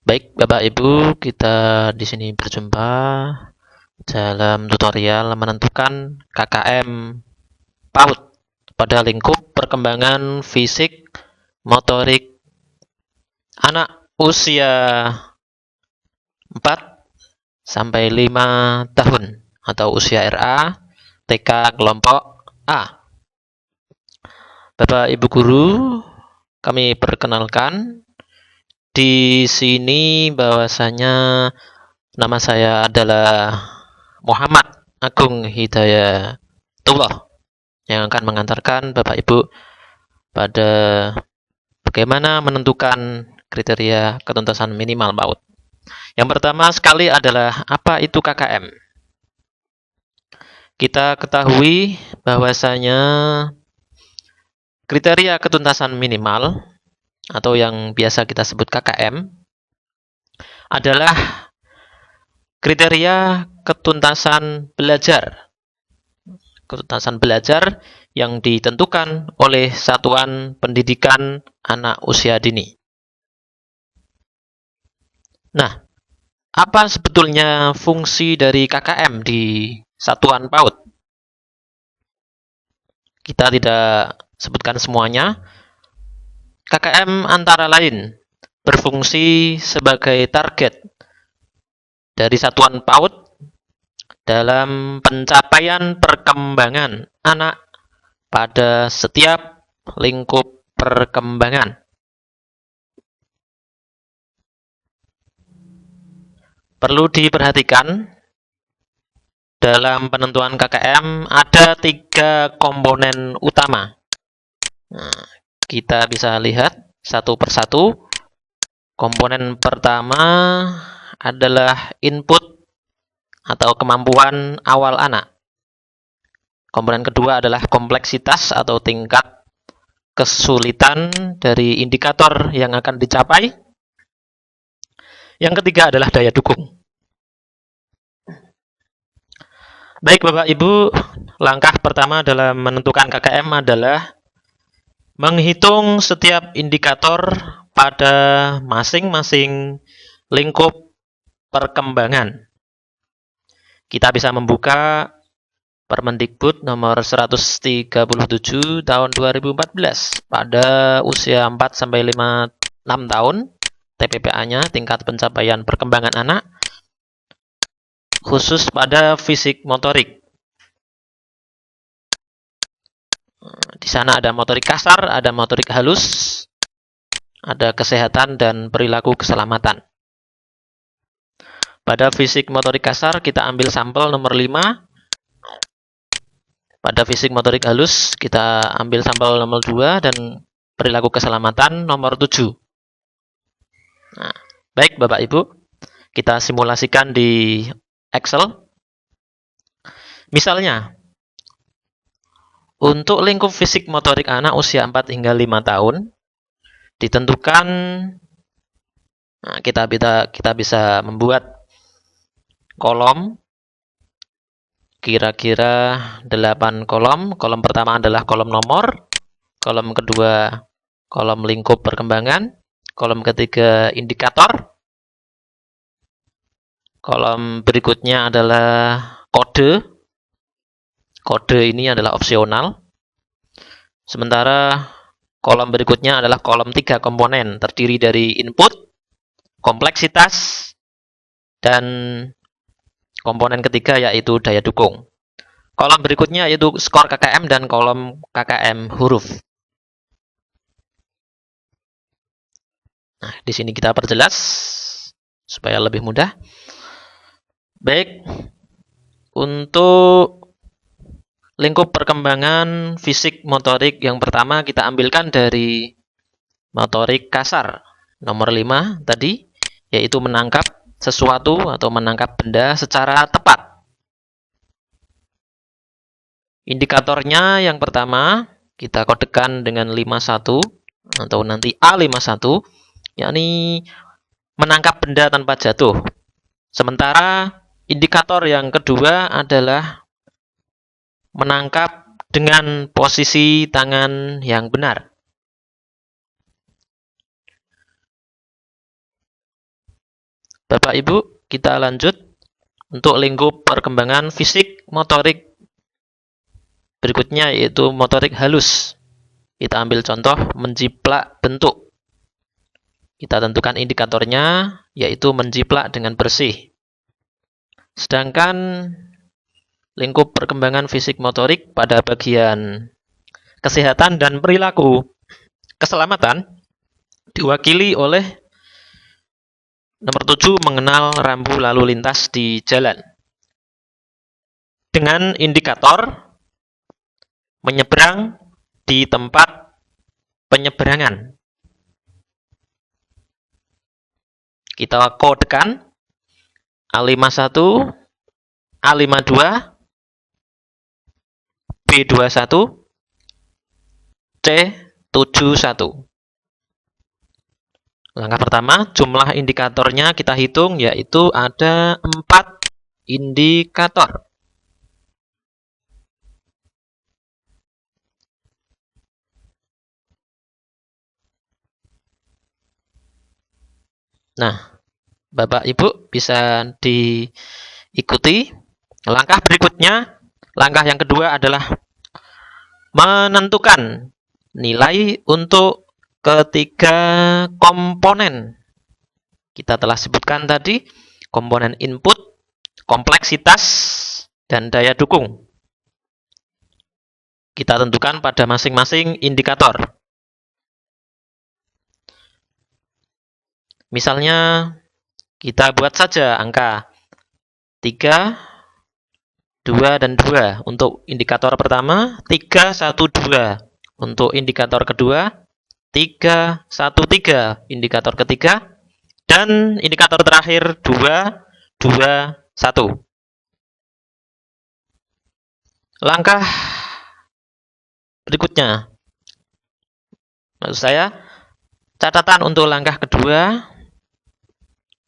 Baik, Bapak Ibu, kita di sini berjumpa dalam tutorial menentukan KKM PAUD pada lingkup perkembangan fisik motorik anak usia 4 sampai 5 tahun atau usia RA TK kelompok A. Bapak Ibu guru, kami perkenalkan di sini bahwasanya nama saya adalah Muhammad Agung Hidayatullah yang akan mengantarkan Bapak Ibu pada bagaimana menentukan kriteria ketuntasan minimal PAUD. Yang pertama sekali adalah apa itu KKM. Kita ketahui bahwasanya kriteria ketuntasan minimal atau yang biasa kita sebut KKM adalah kriteria ketuntasan belajar. Ketuntasan belajar yang ditentukan oleh satuan pendidikan anak usia dini. Nah, apa sebetulnya fungsi dari KKM di satuan PAUD? Kita tidak sebutkan semuanya. KKM antara lain berfungsi sebagai target dari satuan PAUD dalam pencapaian perkembangan anak pada setiap lingkup perkembangan. Perlu diperhatikan, dalam penentuan KKM ada 3 komponen utama. Nah, kita bisa lihat satu persatu. Komponen pertama adalah input atau kemampuan awal anak. Komponen kedua adalah kompleksitas atau tingkat kesulitan dari indikator yang akan dicapai. Yang ketiga adalah daya dukung. Baik Bapak Ibu, langkah pertama dalam menentukan KKM adalah menghitung setiap indikator pada masing-masing lingkup perkembangan. Kita bisa membuka Permendikbud nomor 137 tahun 2014 pada usia 4 sampai 6 tahun, TPPA-nya tingkat pencapaian perkembangan anak khusus pada fisik motorik. Di sana ada motorik kasar, ada motorik halus, ada kesehatan dan perilaku keselamatan. Pada fisik motorik kasar kita ambil sampel nomor 5. Pada fisik motorik halus kita ambil sampel nomor 2 dan perilaku keselamatan nomor 7. Nah, baik Bapak Ibu, kita simulasikan di Excel. Misalnya, untuk lingkup fisik motorik anak usia 4 hingga 5 tahun ditentukan, nah, kita bisa membuat kolom kira-kira 8 kolom. Kolom pertama adalah kolom nomor, kolom kedua kolom lingkup perkembangan, kolom ketiga indikator, kolom berikutnya adalah kode. Kode ini adalah opsional. Sementara kolom berikutnya adalah kolom 3 komponen, terdiri dari input, kompleksitas, dan komponen ketiga yaitu daya dukung. Kolom berikutnya yaitu skor KKM dan kolom KKM huruf. Nah, di sini kita perjelas supaya lebih mudah. Baik, untuk lingkup perkembangan fisik motorik yang pertama kita ambilkan dari motorik kasar nomor 5 tadi, yaitu menangkap sesuatu atau menangkap benda secara tepat. Indikatornya yang pertama kita kodekan dengan 51 atau nanti A51, yakni menangkap benda tanpa jatuh. Sementara indikator yang kedua adalah menangkap dengan posisi tangan yang benar. Bapak Ibu, kita lanjut untuk lingkup perkembangan fisik motorik berikutnya, yaitu motorik halus. Kita ambil contoh menjiplak bentuk. Kita tentukan indikatornya, yaitu menjiplak dengan bersih. Sedangkan lingkup perkembangan fisik motorik pada bagian kesehatan dan perilaku keselamatan diwakili oleh nomor 7, mengenal rambu lalu lintas di jalan. Dengan indikator menyeberang di tempat penyeberangan. Kita kodekan A51, A52, B21, C71. Langkah pertama, jumlah indikatornya kita hitung, yaitu ada 4 indikator. Nah, Bapak Ibu bisa diikuti. Langkah berikutnya, langkah yang kedua adalah menentukan nilai untuk ketiga komponen. Kita telah sebutkan tadi, komponen input, kompleksitas, dan daya dukung. Kita tentukan pada masing-masing indikator. Misalnya, kita buat saja angka 3, 2, dan 2 untuk indikator pertama, 3, 1, 2 untuk indikator kedua, 3, 1, 3 indikator ketiga, dan indikator terakhir 2, 2, 1. Langkah berikutnya, maksud saya, catatan untuk langkah kedua,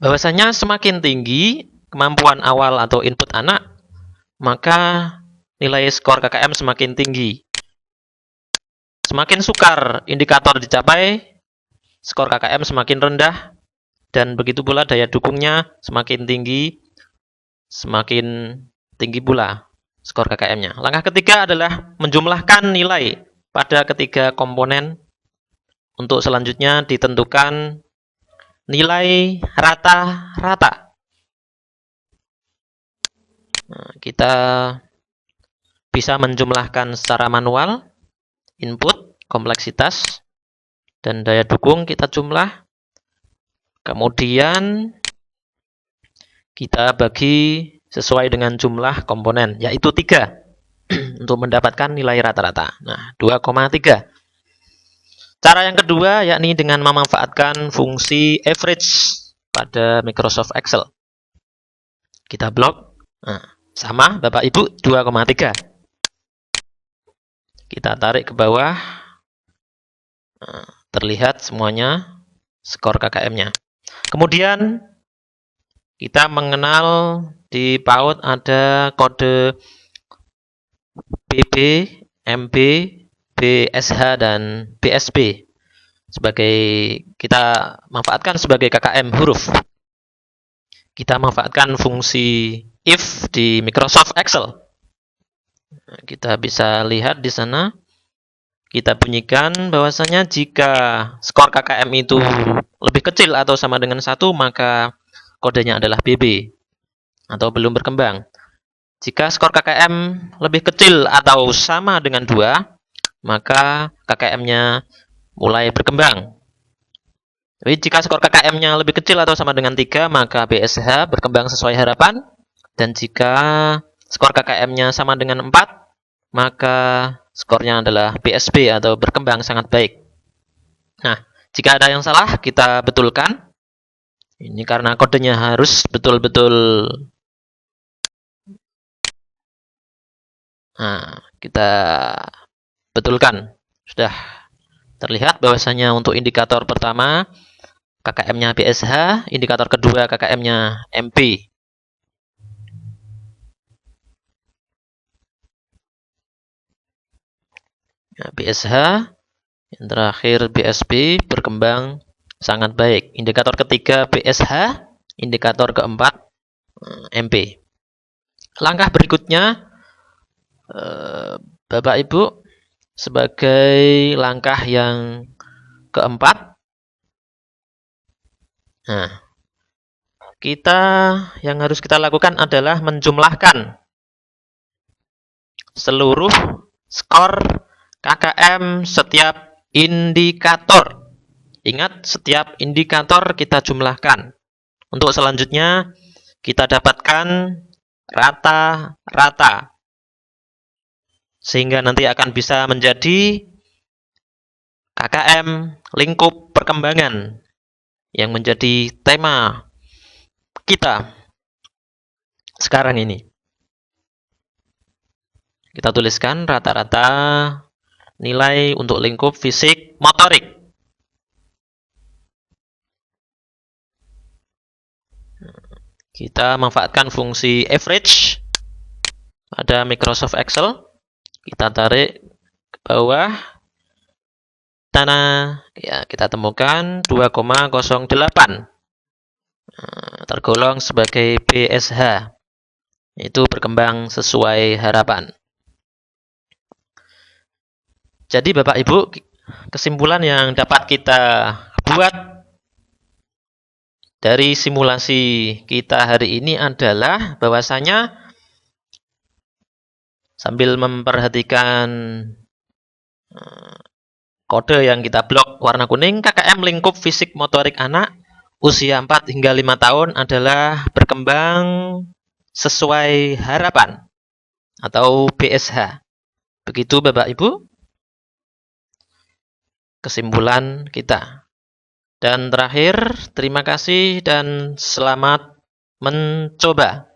bahwasanya semakin tinggi kemampuan awal atau input anak, maka nilai skor KKM semakin tinggi. Semakin sukar indikator dicapai, skor KKM semakin rendah, dan begitu pula daya dukungnya semakin tinggi pula skor KKM-nya. Langkah ketiga adalah menjumlahkan nilai pada ketiga komponen. Untuk selanjutnya ditentukan nilai rata-rata. Nah, kita bisa menjumlahkan secara manual, input, kompleksitas, dan daya dukung kita jumlah. Kemudian kita bagi sesuai dengan jumlah komponen, yaitu 3, untuk mendapatkan nilai rata-rata. Nah, 2,3. Cara yang kedua, yakni dengan memanfaatkan fungsi average pada Microsoft Excel. Kita blok. Nah, sama Bapak Ibu, 2,3. Kita tarik ke bawah. Nah, terlihat semuanya skor KKM-nya. Kemudian kita mengenal di PAUD ada kode BB, MB, BSH, dan BSB sebagai kita manfaatkan sebagai KKM huruf. Kita manfaatkan fungsi if di Microsoft Excel. Kita bisa lihat di sana, kita bunyikan bahwasanya jika skor KKM itu lebih kecil atau sama dengan 1, maka kodenya adalah BB atau belum berkembang. Jika skor KKM lebih kecil atau sama dengan 2, maka KKM-nya mulai berkembang. Jadi jika skor KKM-nya lebih kecil atau sama dengan 3, maka BSH berkembang sesuai harapan. Dan jika skor KKM-nya sama dengan 4, maka skornya adalah BSB atau berkembang sangat baik. Nah, jika ada yang salah, kita betulkan. Ini karena kodenya harus betul-betul. Nah, kita betulkan. Sudah terlihat bahwasanya untuk indikator pertama KKM-nya BSH, indikator kedua KKM-nya MP. Nah, BSH, yang terakhir BSB berkembang sangat baik. Indikator ketiga BSH, indikator keempat MP. Langkah berikutnya, Bapak Ibu, sebagai langkah yang keempat, nah, yang harus kita lakukan adalah menjumlahkan seluruh skor KKM setiap indikator. Ingat, setiap indikator kita jumlahkan. Untuk selanjutnya, kita dapatkan rata-rata. Sehingga nanti akan bisa menjadi KKM lingkup perkembangan yang menjadi tema kita sekarang ini. Kita tuliskan rata-rata nilai untuk lingkup fisik motorik. Kita manfaatkan fungsi average pada Microsoft Excel. Kita tarik ke bawah. Ya, kita temukan 2,08. Tergolong sebagai BSH. Itu berkembang sesuai harapan. Jadi Bapak Ibu, kesimpulan yang dapat kita buat dari simulasi kita hari ini adalah bahwasanya sambil memperhatikan kode yang kita blok warna kuning, KKM lingkup fisik motorik anak usia 4 hingga 5 tahun adalah berkembang sesuai harapan atau BSH. Begitu Bapak Ibu kesimpulan kita. Dan terakhir, terima kasih dan selamat mencoba.